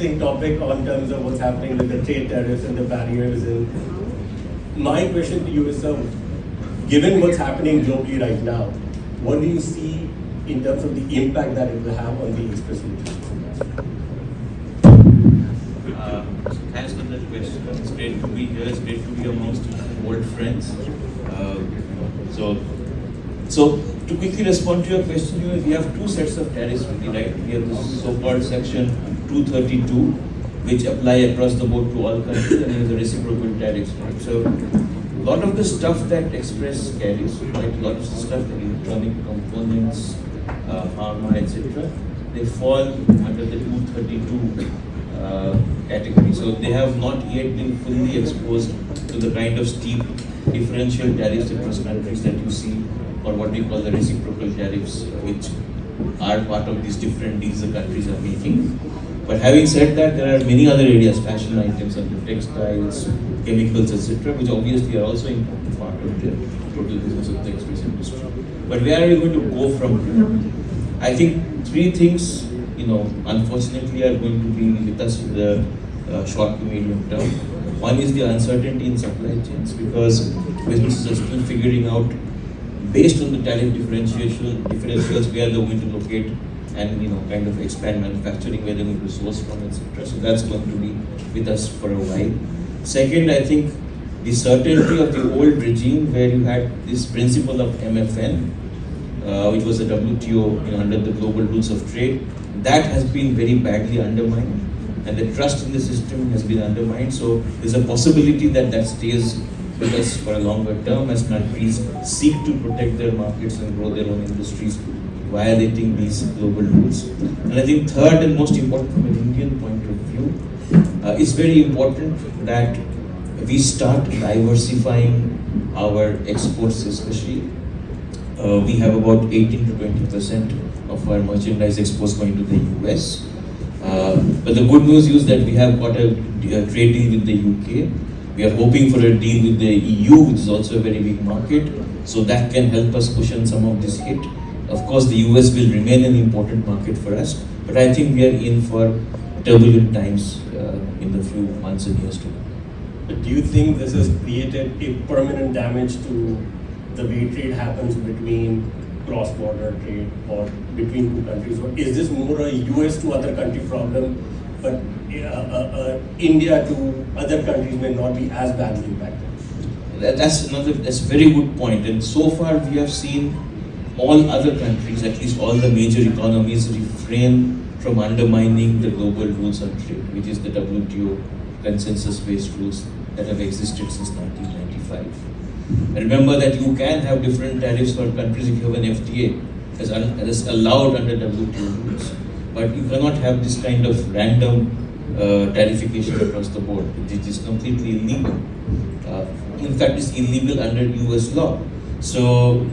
interesting topic on terms of what's happening with the trade tariffs and the barriers. And my question to you is, sir, given what's happening globally right now, what do you see in terms of the impact that it will have on the express logistics industry? Thanks for that question. It's great to be here. It's great to be amongst old friends. So to quickly respond to your question, we have two sets of tariffs, really, right? We have this so-called Section 232, which apply across the board to all countries, and the reciprocal tariffs, right? So a lot of the stuff that Express carries, right? A lot of the stuff, like electronic components, pharma, etc., they fall under the 232 category. So they have not yet been fully exposed to the kind of steep differential tariffs across countries that you see, or what we call the reciprocal tariffs, which are part of these different deals the countries are making. But having said that, there are many other areas, fashion items, and textiles, chemicals, etc., which obviously are also an important part of the total business of the express industry. But where are we going to go from here? I think three things, unfortunately, are going to be with us in the short to medium term. One is the uncertainty in supply chains, because businesses are still figuring out, based on the tariff differentials, where they're going to locate and kind of expand manufacturing, where they're going to source from, etc. So that's going to be with us for a while. Second, I think the certainty of the old regime, where you had this principle of MFN, which was the WTO under the global rules of trade, that has been very badly undermined, and the trust in the system has been undermined. So there's a possibility that that stays with us for a longer term as countries seek to protect their markets and grow their own industries, violating these global rules. And I think third and most important from an Indian point of view, it's very important that we start diversifying our exports, especially. We have about 18 to 20% of our merchandise exports going to the US. But the good news is that we have got a trade deal with the UK. We are hoping for a deal with the EU, which is also a very big market. So that can help us cushion some of this hit. Of course, the US will remain an important market for us, but I think we are in for turbulent times in the few months and years to come. But do you think this has created a permanent damage to the way trade happens between cross-border trade or between two countries? Or is this more a US to other country problem, but India to other countries may not be as badly impacted? That's a very good point. And so far we have seen all other countries, at least all the major economies, refrain from undermining the global rules on trade, which is the WTO consensus-based rules that have existed since 1995. And remember that you can have different tariffs for countries if you have an FTA, as allowed under WTO rules. But you cannot have this kind of random tariffication across the board, which is completely illegal. In fact, it's illegal under US law. So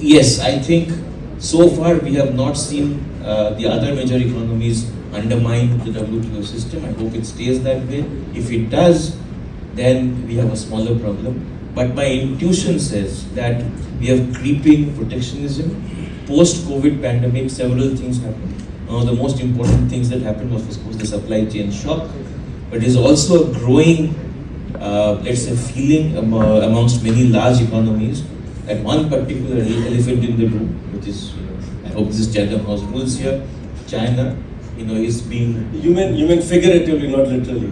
yes, I think so far we have not seen the other major economies undermine the WTO system. I hope it stays that way. If it does, then we have a smaller problem. But my intuition says that we have creeping protectionism. Post-COVID pandemic, several things happened. One of the most important things that happened was, of course, the supply chain shock. But there's also a growing, let's say, feeling amongst many large economies that one particular elephant in the room, which is, I hope this is Chatham House rules here, China, is being... You mean figuratively, not literally.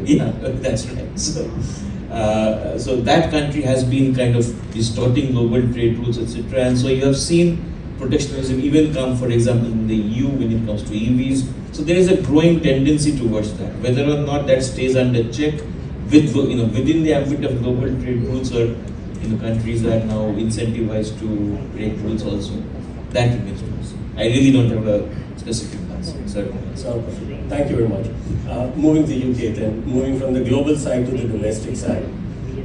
Yeah, that's right. So that country has been kind of distorting global trade rules, etc. And so you have seen protectionism even come, for example, in the EU when it comes to EVs. So there is a growing tendency towards that. Whether or not that stays under check within the ambit of global trade rules, or countries that are now incentivized to break rules also, that remains to be seen. I really don't have a specific answer. Thank you very much. Moving to the UK then, moving from the global side to the domestic side.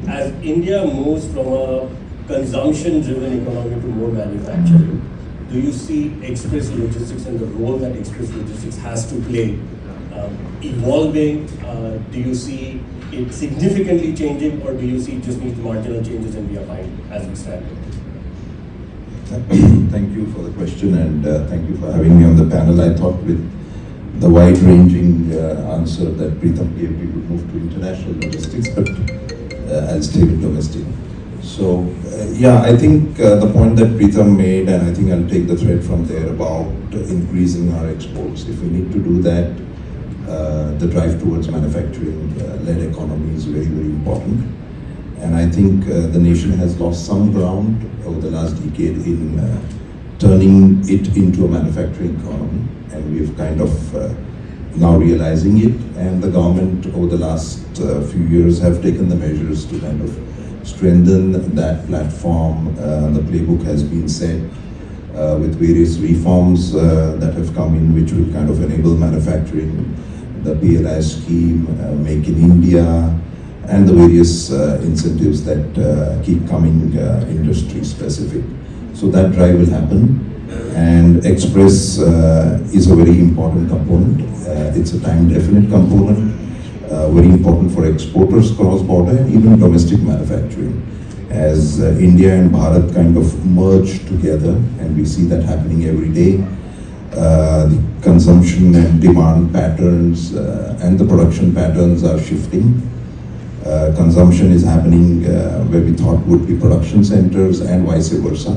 As India moves from a consumption-driven economy to more manufacturing, do you see express logistics and the role that express logistics has to play evolving? Do you see it significantly changing, or do you see it just needs marginal changes and we are fine as we stand? Thank you for the question, and thank you for having me on the panel. I thought with the wide-ranging answer that Preetham gave. We would move to international logistics, but I'll stay with domestic. So, yeah, I think the point that Preetham made, and I think I'll take the thread from there about increasing our exports. If we need to do that, the drive towards manufacturing-led economy is very, very important. And I think the nation has lost some ground over the last decade in turning it into a manufacturing economy. And we've kind of now realizing it. And the government over the last few years have taken the measures to kind of strengthen that platform. The playbook has been set with various reforms that have come in, which will kind of enable manufacturing, the PLI scheme, Make in India, and the various incentives that keep coming industry specific. So that drive will happen. And Express is a very important component. It's a time-definite component, very important for exporters cross-border and even domestic manufacturing. As India and Bharat kind of merge together, and we see that happening every day, the consumption and demand patterns and the production patterns are shifting. Consumption is happening where we thought would be production centers and vice versa.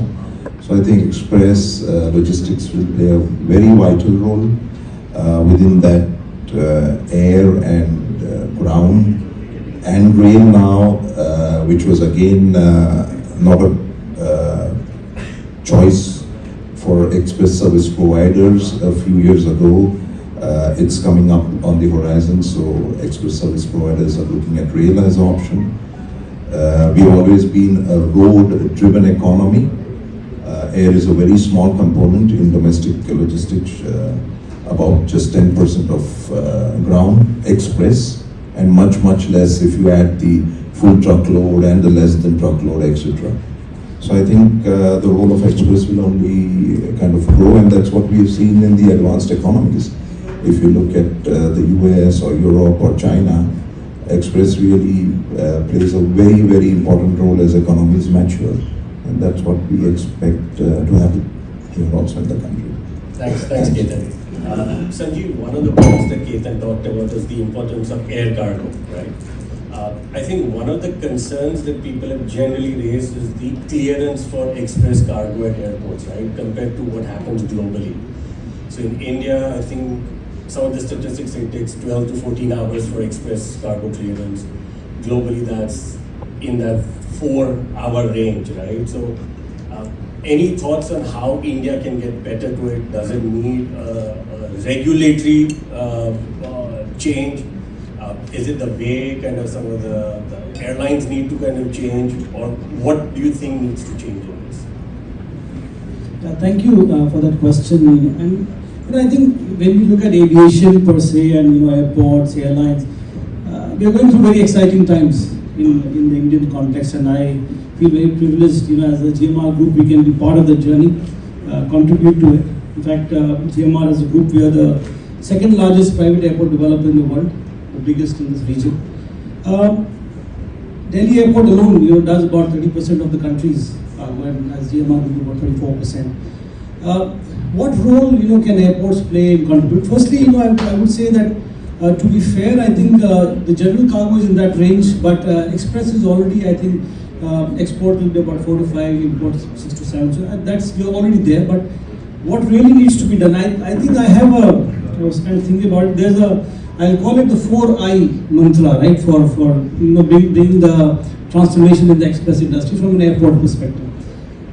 So I think Express logistics will play a very vital role within that air and ground and rail now, which was again not a choice for express service providers a few years ago. It's coming up on the horizon, so express service providers are looking at rail as an option. We've always been a road-driven economy. Air is a very small component in domestic logistics, about just 10% of ground express, and much, much less if you add the full truckload and the less than truckload, etc. So I think the role of express will only kind of grow, and that's what we've seen in the advanced economies. If you look at the US or Europe or China, express really plays a very, very important role as economies mature. And that's what we expect to happen here also in the country. Thanks, Ketan. Sanjeev, one of the points that Ketan talked about is the importance of air cargo, right? I think one of the concerns that people have generally raised is the clearance for express cargo at airports, right, compared to what happens globally. So in India, I think some of the statistics say it takes 12 to 14 hours for express cargo clearance. Globally, that's in that 4-hour range, right? So any thoughts on how India can get better to it? Does it need a regulatory change? Is it the way kind of some of the airlines need to kind of change, or what do you think needs to change in this? Yeah, thank you for that question. And I think when we look at aviation per se and airports, airlines, we are going through very exciting times in the Indian context, and I feel very privileged. As a GMR group, we can be part of the journey, contribute to it. In fact, GMR as a group, we are the second largest private airport developer in the world, the biggest in this region. Delhi Airport alone, does about 30% of the country's cargo, and as GMR we do about 34%. What role, can airports play and contribute? Firstly, I would say that to be fair, I think the general cargo is in that range, but express is already, I think, export will be about 4 to 5, import 6 to 7. So that's, we're already there. But what really needs to be done? I think I was kind of thinking about it. There's I'll call it the 4I mantra, right? For bringing the transformation in the express industry from an airport perspective.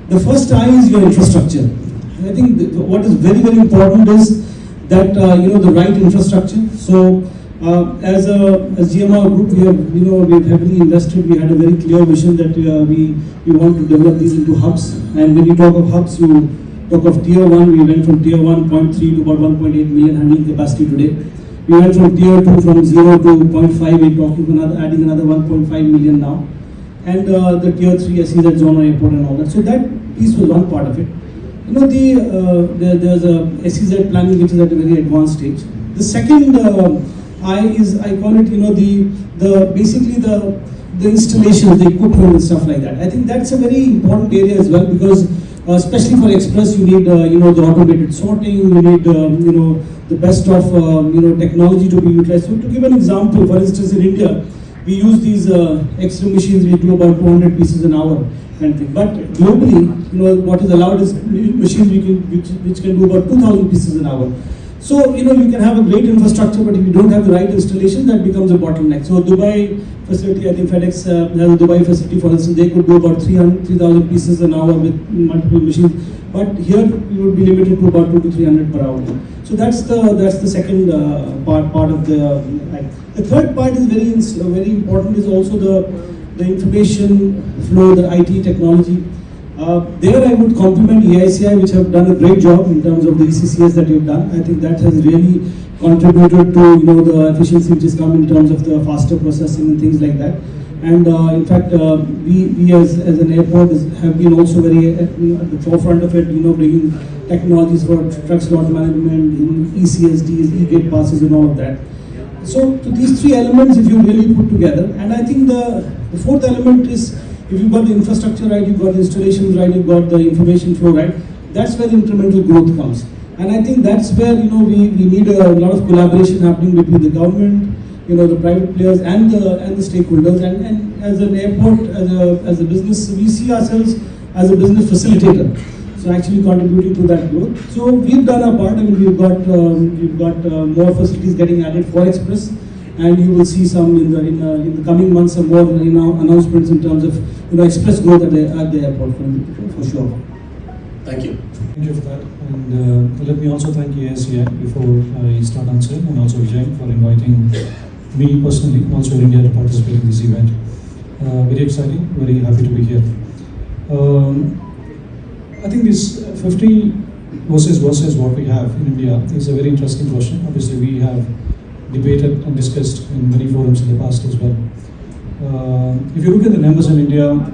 The first I is your infrastructure. I think what is very, very important is that the right infrastructure. So as GMR group, we have we've heavily invested. We had a very clear vision that we want to develop these into hubs. And when you talk of hubs, you talk of tier 1. We went from tier 1.3 to about 1.8 million handling capacity today. We went from tier 2 from 0 to 0.5. We're talking adding another 1.5 million now. And the tier 3 SEZ zone airport and all that. So that piece was one part of it. There's a SEZ planning which is at a very advanced stage. The second I call it basically the installation, the equipment and stuff like that. I think that's a very important area as well, because especially for express you need the automated sorting, you need the best of technology to be utilized. So to give an example, for instance, in India, we use these X-ray machines. We do about 200 pieces an hour, kind of thing. But globally, what is allowed is machines which can do about 2,000 pieces an hour. So you can have a great infrastructure, but if you don't have the right installation, that becomes a bottleneck. So Dubai facility, I think FedEx has a Dubai facility, for instance, they could do about 3,000 pieces an hour with multiple machines. But here we would be limited to about 200 to 300 per hour. So that's the second part of the. The third part is very important, is also the information flow, the IT technology. There I would compliment EICI, which have done a great job in terms of the ECCS that you've done. I think that has really contributed to the efficiency which has come in terms of the faster processing and things like that. And in fact, we as an airport have been also very at the forefront of it, bringing technologies for truck slot management, ECSDs, e-gate passes and all of that. So these three elements, if you really put together, and I think the fourth element is, if you've got the infrastructure right, you've got the installations right, you've got the information flow right, that's where the incremental growth comes. And I think that's where we need a lot of collaboration happening between the government, the private players and the stakeholders. And as an airport, as a business, we see ourselves as a business facilitator. So actually contributing to that growth. So we've done our part. I mean, we've got more facilities getting added for Express, and you will see some in the coming months, some more announcements in terms of Express growth at the airport for sure. Thank you. Thank you for that. And let me also thank EICI before I start answering, and also Vijay for inviting me personally, and also India, to participate in this event. Very exciting, very happy to be here. I think this 50 versus what we have in India is a very interesting question. Obviously, we have debated and discussed in many forums in the past as well. If you look at the numbers in India,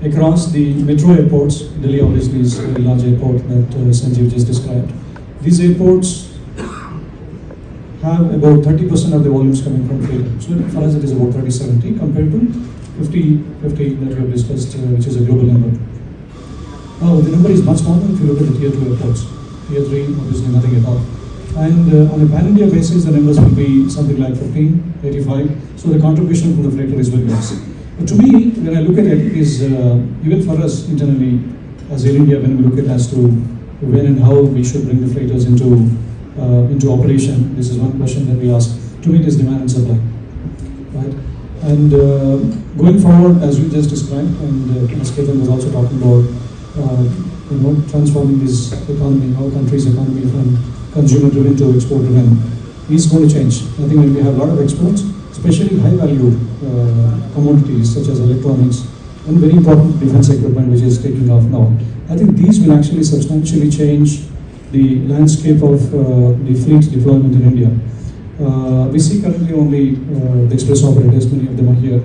across the metro airports, Delhi obviously is a very large airport that Sanjeev just described. These airports have about 30% of the volumes coming from freighter. So for us it is about 30-70 compared to 50-50 that we have discussed, which is a global number. Now the number is much smaller if you look at the tier 2 airports. Tier 3, obviously nothing at all. And on a pan-India basis, the numbers will be something like 15, 85. So the contribution from the freighter is very less. But to me, when I look at it, is even for us internally, as Air India, when we look at as to when and how we should bring the freighters into operation, this is one question that we ask. To me, it is demand and supply, right? And going forward, as you just described, and as Ketan was also talking about, transforming this economy, our country's economy from consumer-driven to export-driven, is going to change. I think when we have a lot of exports, especially high-value commodities such as electronics and very important defense equipment, which is taking off now, I think these will actually substantially change the landscape of the fleet deployment in India. We see currently only the express operators, many of them are here,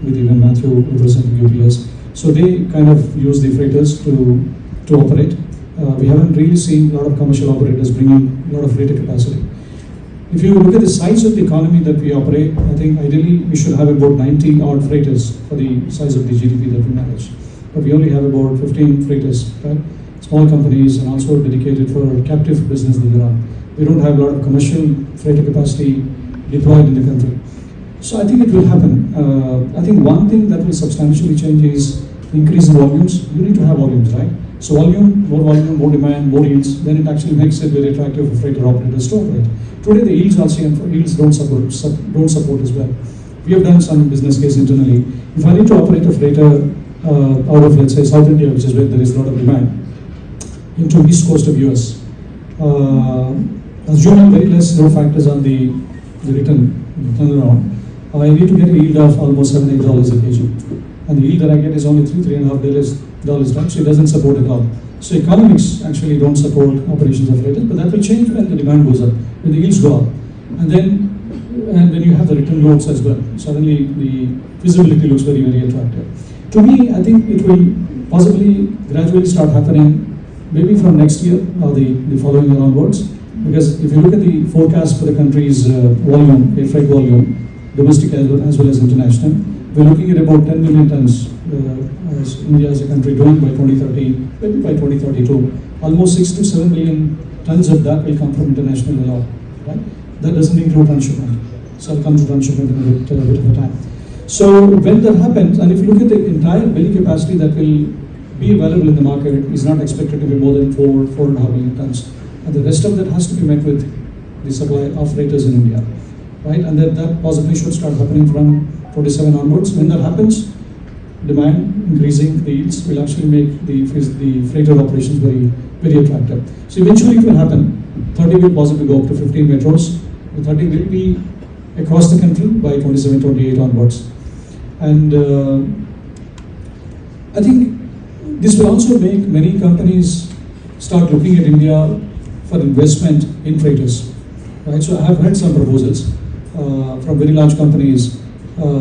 with even Matthew representing UPS. So they kind of use the freighters to operate. We haven't really seen a lot of commercial operators bringing a lot of freighter capacity. If you look at the size of the economy that we operate, I think ideally we should have about 90 odd freighters for the size of the GDP that we manage. But we only have about 15 freighters, right? Small companies and also dedicated for captive business that we run. We don't have a lot of commercial freighter capacity deployed in the country. So I think it will happen. I think one thing that will substantially change is increase in volumes. You need to have volumes, right? So volume, more demand, more yields, then it actually makes it very attractive for freighter operators to operate. Today the yields also don't support as well. We have done some business case internally. If I need to operate a freighter out of, let's say, South India, which is where there is a lot of demand, into east coast of US, assuming very less load factors on the return turnaround, I need to get a yield of almost $7-8 a kg. And the yield that I get is only $3.5, right? So it doesn't support at all. So economics actually don't support operations of freighters, but that will change when the demand goes up, when the yields go up. And when you have the return loads as well, suddenly the feasibility looks very, very attractive. To me, I think it will possibly gradually start happening maybe from next year or the following year onwards. Because if you look at the forecast for the country's volume, air freight volume, domestic as well as international, we're looking at about 10 million tons as India as a country doing by 2030, maybe by 2032. Almost 6 to 7 million tons of that will come from international right? That doesn't include transshipment. So I'll come to transshipment in a bit of a time. So when that happens, and if you look at the entire belly capacity that will be available in the market is not expected to be more than 4.5 million tons. And the rest of that has to be met with the supply of freighters in India, right? And that possibly should start happening from 27 onwards. When that happens, demand increasing, the yields will actually make the freighter operations very, very attractive. So eventually it will happen. 30 will possibly go up to 15 metros. The 30 will be across the country by 27, 28 onwards. And I think this will also make many companies start looking at India for investment in freighters, right? So I have heard some proposals from very large companies,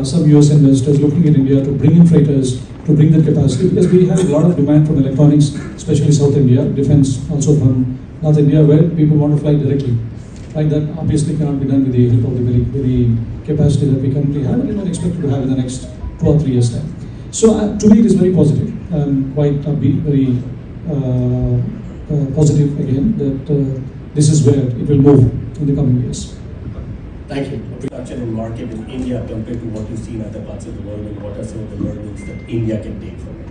some US investors looking at India to bring in freighters, to bring that capacity, because we have a lot of demand from electronics, especially South India, defense also from North India, where people want to fly directly. Right, that obviously cannot be done with the help of the very capacity that we currently have and even expected to have in the next 2 or 3 years' time. So to me it is very positive and quite very positive again that this is where it will move in the coming years. Thank you. Production and market in India compared to what you see in other parts of the world, and what are some of the learnings that India can take from it?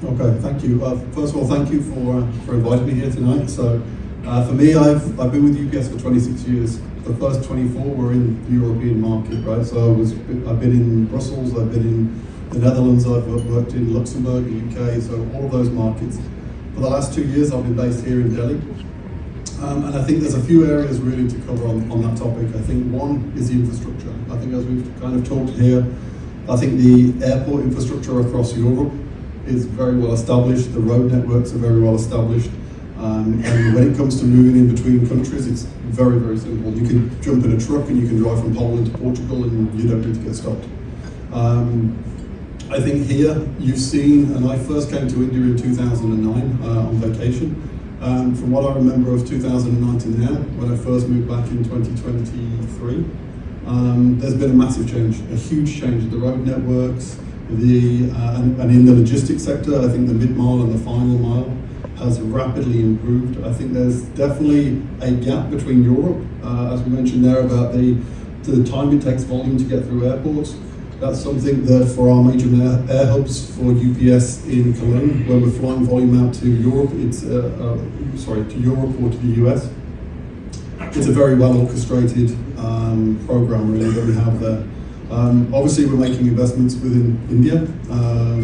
Okay, thank you. First of all, thank you for inviting me here tonight. So for me, I've been with UPS for 26 years. The first 24 were in the European market, right? So I've been in Brussels, I've been in the Netherlands, I've worked in Luxembourg, the UK, so all of those markets. For the last 2 years, I've been based here in Delhi. And I think there's a few areas really to cover on that topic. I think one is the infrastructure. I think as we've kind of talked here, I think the airport infrastructure across Europe is very well established. The road networks are very well established. And when it comes to moving in between countries, it's very, very simple. You can jump in a truck and you can drive from Poland to Portugal and you don't need to get stopped. I think here you've seen, and I first came to India in 2009 on vacation. From what I remember of 2009 to now, when I first moved back in 2023, there's been a massive change, a huge change. The road networks, and in the logistics sector, I think the mid-mile and the final mile has rapidly improved. I think there's definitely a gap between Europe, as we mentioned there about the time it takes volume to get through airports. That's something that for our major air hubs for UPS in Cologne, when we're flying volume out to Europe, to Europe or to the US, it's a very well orchestrated program really that we have there. Obviously, we're making investments within India.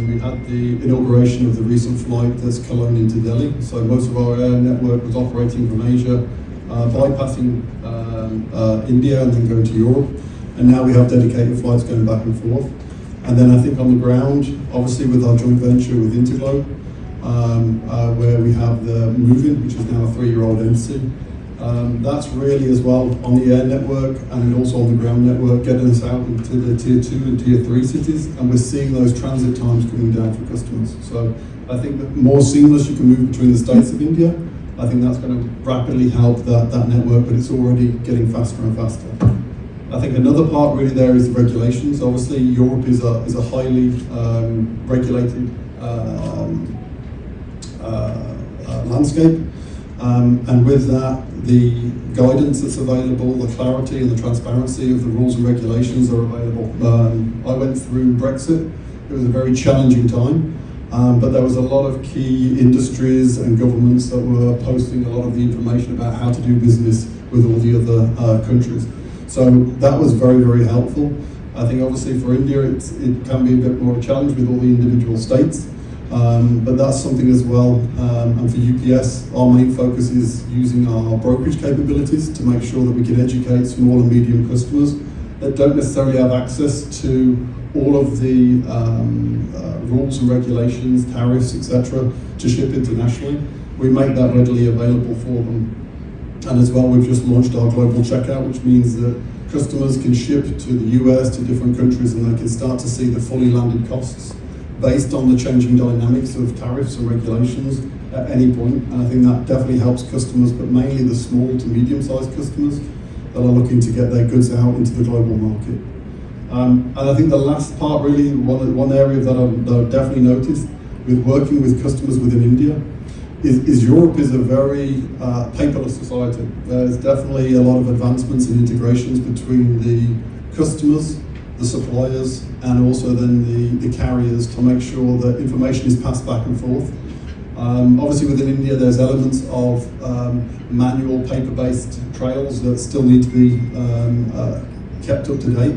We had the inauguration of the recent flight that's Cologne into Delhi. So most of our air network was operating from Asia, bypassing India and then going to Europe. And now we have dedicated flights going back and forth. And then I think on the ground, obviously with our joint venture with Interglobe, where we have the Movin, which is now a 3-year-old entity. That's really as well on the air network and also on the ground network, getting us out into the tier 2 and tier 3 cities, and we're seeing those transit times coming down for customers. So I think that more seamless you can move between the states of India, I think that's going to rapidly help that network, but it's already getting faster and faster. I think another part really there is the regulations. Obviously Europe is a highly regulated landscape. And with that, the guidance that's available, the clarity and the transparency of the rules and regulations are available. I went through Brexit. It was a very challenging time, but there was a lot of key industries and governments that were posting a lot of the information about how to do business with all the other countries. So that was very, very helpful. I think obviously for India, it can be a bit more of a challenge with all the individual states. But that's something as well, and for UPS, our main focus is using our brokerage capabilities to make sure that we can educate small and medium customers that don't necessarily have access to all of the rules and regulations, tariffs, etc., to ship internationally. We make that readily available for them. And as well, we've just launched our global checkout, which means that customers can ship to the US, to different countries, and they can start to see the fully landed costs based on the changing dynamics of tariffs and regulations at any point. And I think that definitely helps customers, but mainly the small to medium-sized customers that are looking to get their goods out into the global market. And I think the last part really, one area that I've definitely noticed with working with customers within India, is Europe is a very paperless society. There's definitely a lot of advancements and integrations between the customers, the suppliers, and also then the carriers to make sure that information is passed back and forth. Obviously within India there's elements of manual paper-based trails that still need to be kept up to date.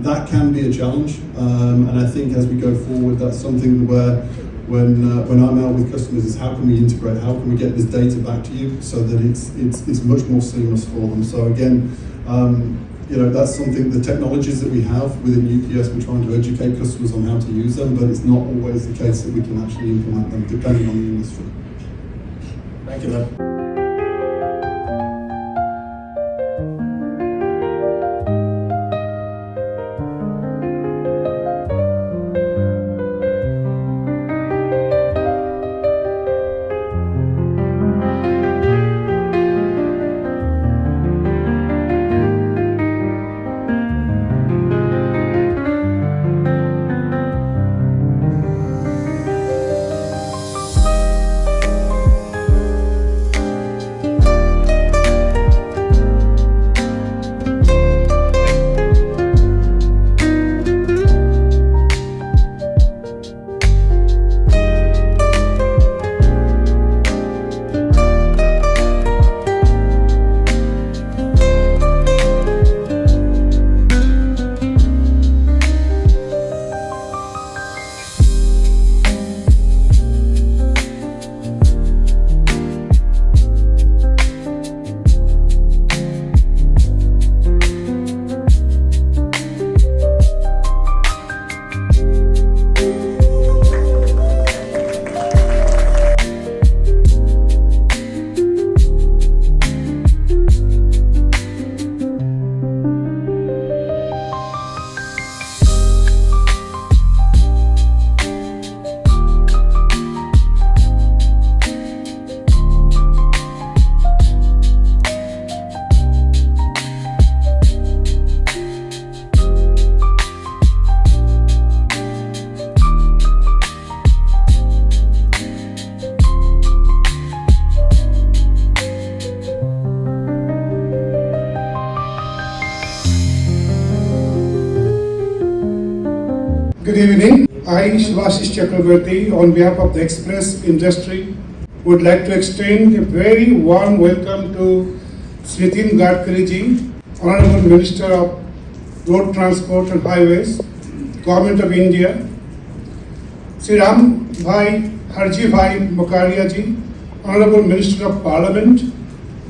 That can be a challenge, and I think as we go forward that's something where when I'm out with customers is how can we integrate, how can we get this data back to you so that it's much more seamless for them. So again, that's something, the technologies that we have within UPS, we're trying to educate customers on how to use them, but it's not always the case that we can actually implement them depending on the industry. Thank you, ma'am. Good evening. I, Shivashish Chakravarti, on behalf of the express industry, would like to extend a very warm welcome to Nitin Gadkari ji, Honorable Minister of Road Transport and Highways, Government of India, Sri Ram Bhai Harji Bhai Mokaria ji, Honorable Minister of Parliament,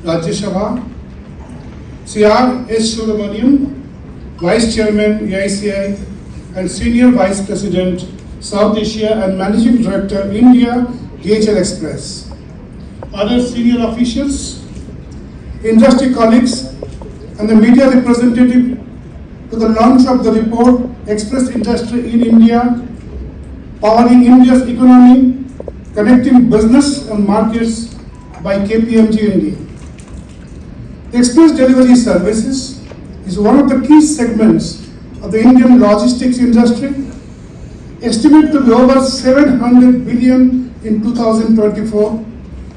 Rajya Sabha, Sri R. S. Subramaniam, Vice Chairman EICI, and Senior Vice President, South Asia and Managing Director, India DHL Express. Other senior officials, industry colleagues, and the media representative to the launch of the report, Express Industry in India, Powering India's Economy, Connecting Business and Markets by KPMG India. Express delivery services is one of the key segments of the Indian logistics industry, estimated to be over 700 billion in 2024.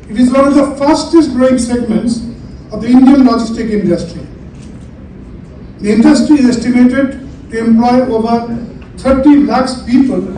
It is one of the fastest growing segments of the Indian logistic industry. The industry is estimated to employ over 30 lakhs people